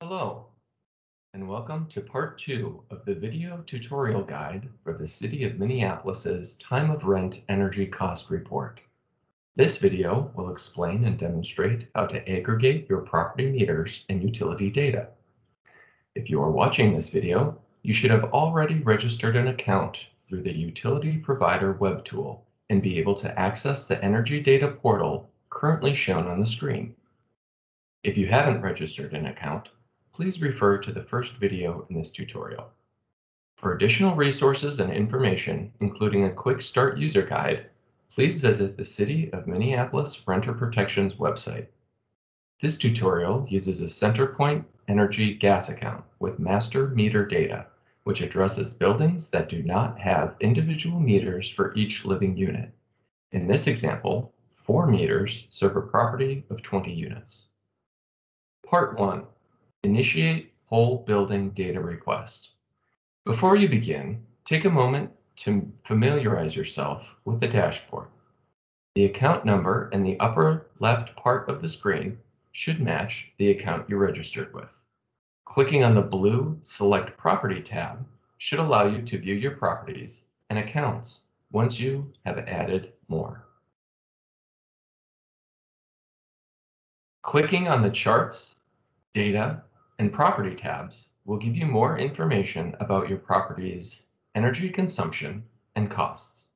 Hello, and welcome to part 2 of the video tutorial guide for the City of Minneapolis's Time of Rent Energy Cost Report. This video will explain and demonstrate how to aggregate your property meters and utility data. If you are watching this video, you should have already registered an account through the Utility Provider web tool and be able to access the Energy Data portal currently shown on the screen. If you haven't registered an account, please refer to the first video in this tutorial. For additional resources and information, including a quick start user guide, please visit the City of Minneapolis Renter Protections website. This tutorial uses a CenterPoint Energy gas account with master meter data, which addresses buildings that do not have individual meters for each living unit. In this example, 4 meters serve a property of 20 units. Part 1. Initiate whole building data request. Before you begin, take a moment to familiarize yourself with the dashboard. The account number in the upper left part of the screen should match the account you registered with. Clicking on the blue Select Property tab should allow you to view your properties and accounts once you have added more. Clicking on the Charts, Data, and Property tabs will give you more information about your property's energy consumption and costs.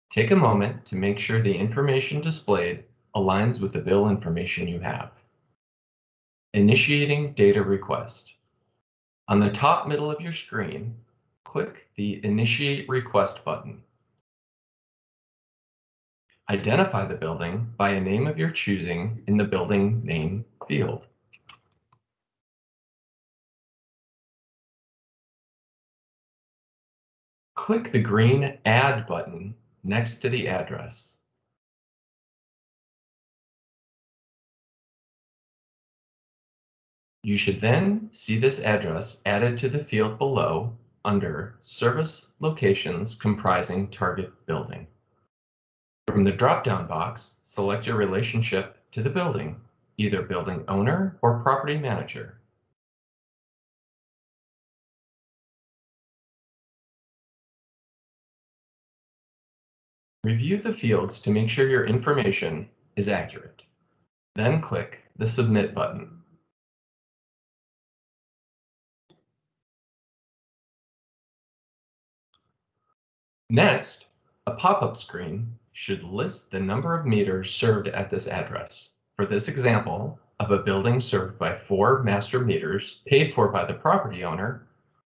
Take a moment to make sure the information displayed aligns with the bill information you have. Initiating data request. On the top middle of your screen, click the Initiate Request button. Identify the building by a name of your choosing in the building name field. Click the green Add button next to the address. You should then see this address added to the field below under Service Locations comprising Target Building. From the drop-down box, select your relationship to the building, either building owner or property manager. Review the fields to make sure your information is accurate. Then click the Submit button. Next, a pop-up screen should list the number of meters served at this address. For this example of a building served by 4 master meters paid for by the property owner,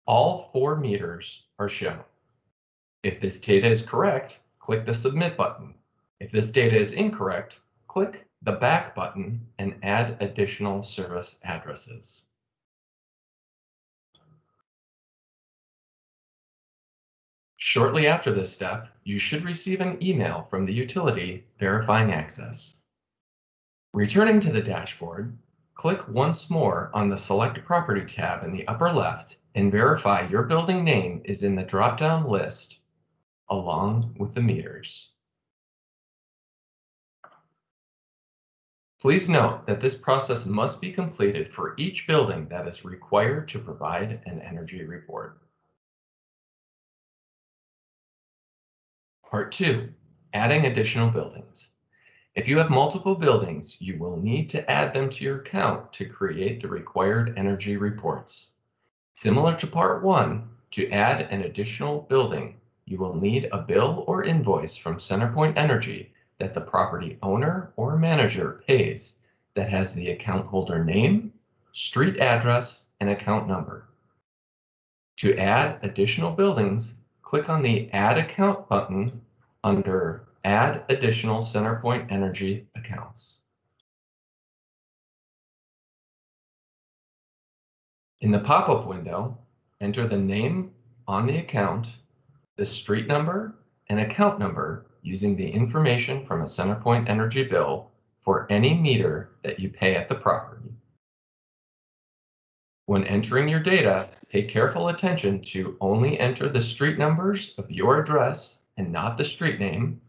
all 4 meters are shown. If this data is correct, click the Submit button. If this data is incorrect, click the Back button and add additional service addresses. Shortly after this step, you should receive an email from the utility verifying access. Returning to the dashboard, click once more on the Select Property tab in the upper left and verify your building name is in the drop-down list along with the meters. Please note that this process must be completed for each building that is required to provide an energy report. Part 2, adding additional buildings. If you have multiple buildings, you will need to add them to your account to create the required energy reports. Similar to Part 1, to add an additional building, you will need a bill or invoice from CenterPoint Energy that the property owner or manager pays that has the account holder name, street address, and account number. To add additional buildings, click on the Add Account button under Add Additional CenterPoint Energy Accounts. In the pop-up window, enter the name on the account, the street number, and account number using the information from a CenterPoint Energy bill for any meter that you pay at the property. When entering your data, pay careful attention to only enter the street numbers of your address and not the street name.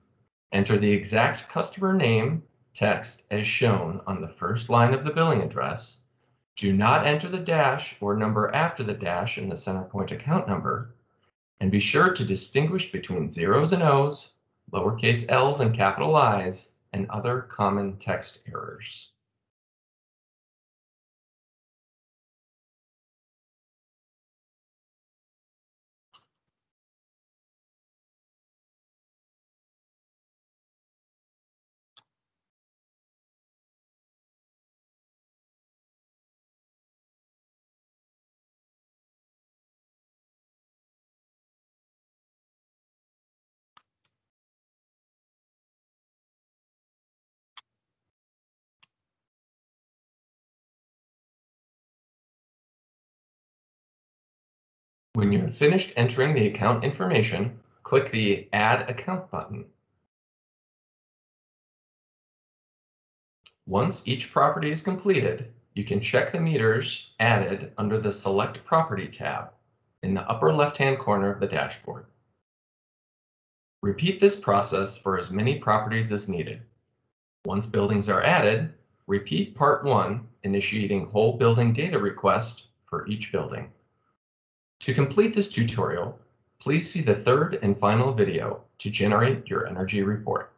Enter the exact customer name text as shown on the first line of the billing address. Do not enter the dash or number after the dash in the CenterPoint account number, and be sure to distinguish between zeros and O's, lowercase l's and capital I's, and other common text errors. When you have finished entering the account information, click the Add Account button. Once each property is completed, you can check the meters added under the Select Property tab in the upper left-hand corner of the dashboard. Repeat this process for as many properties as needed. Once buildings are added, repeat Part 1, initiating whole building data request for each building. To complete this tutorial, please see the third and final video to generate your energy report.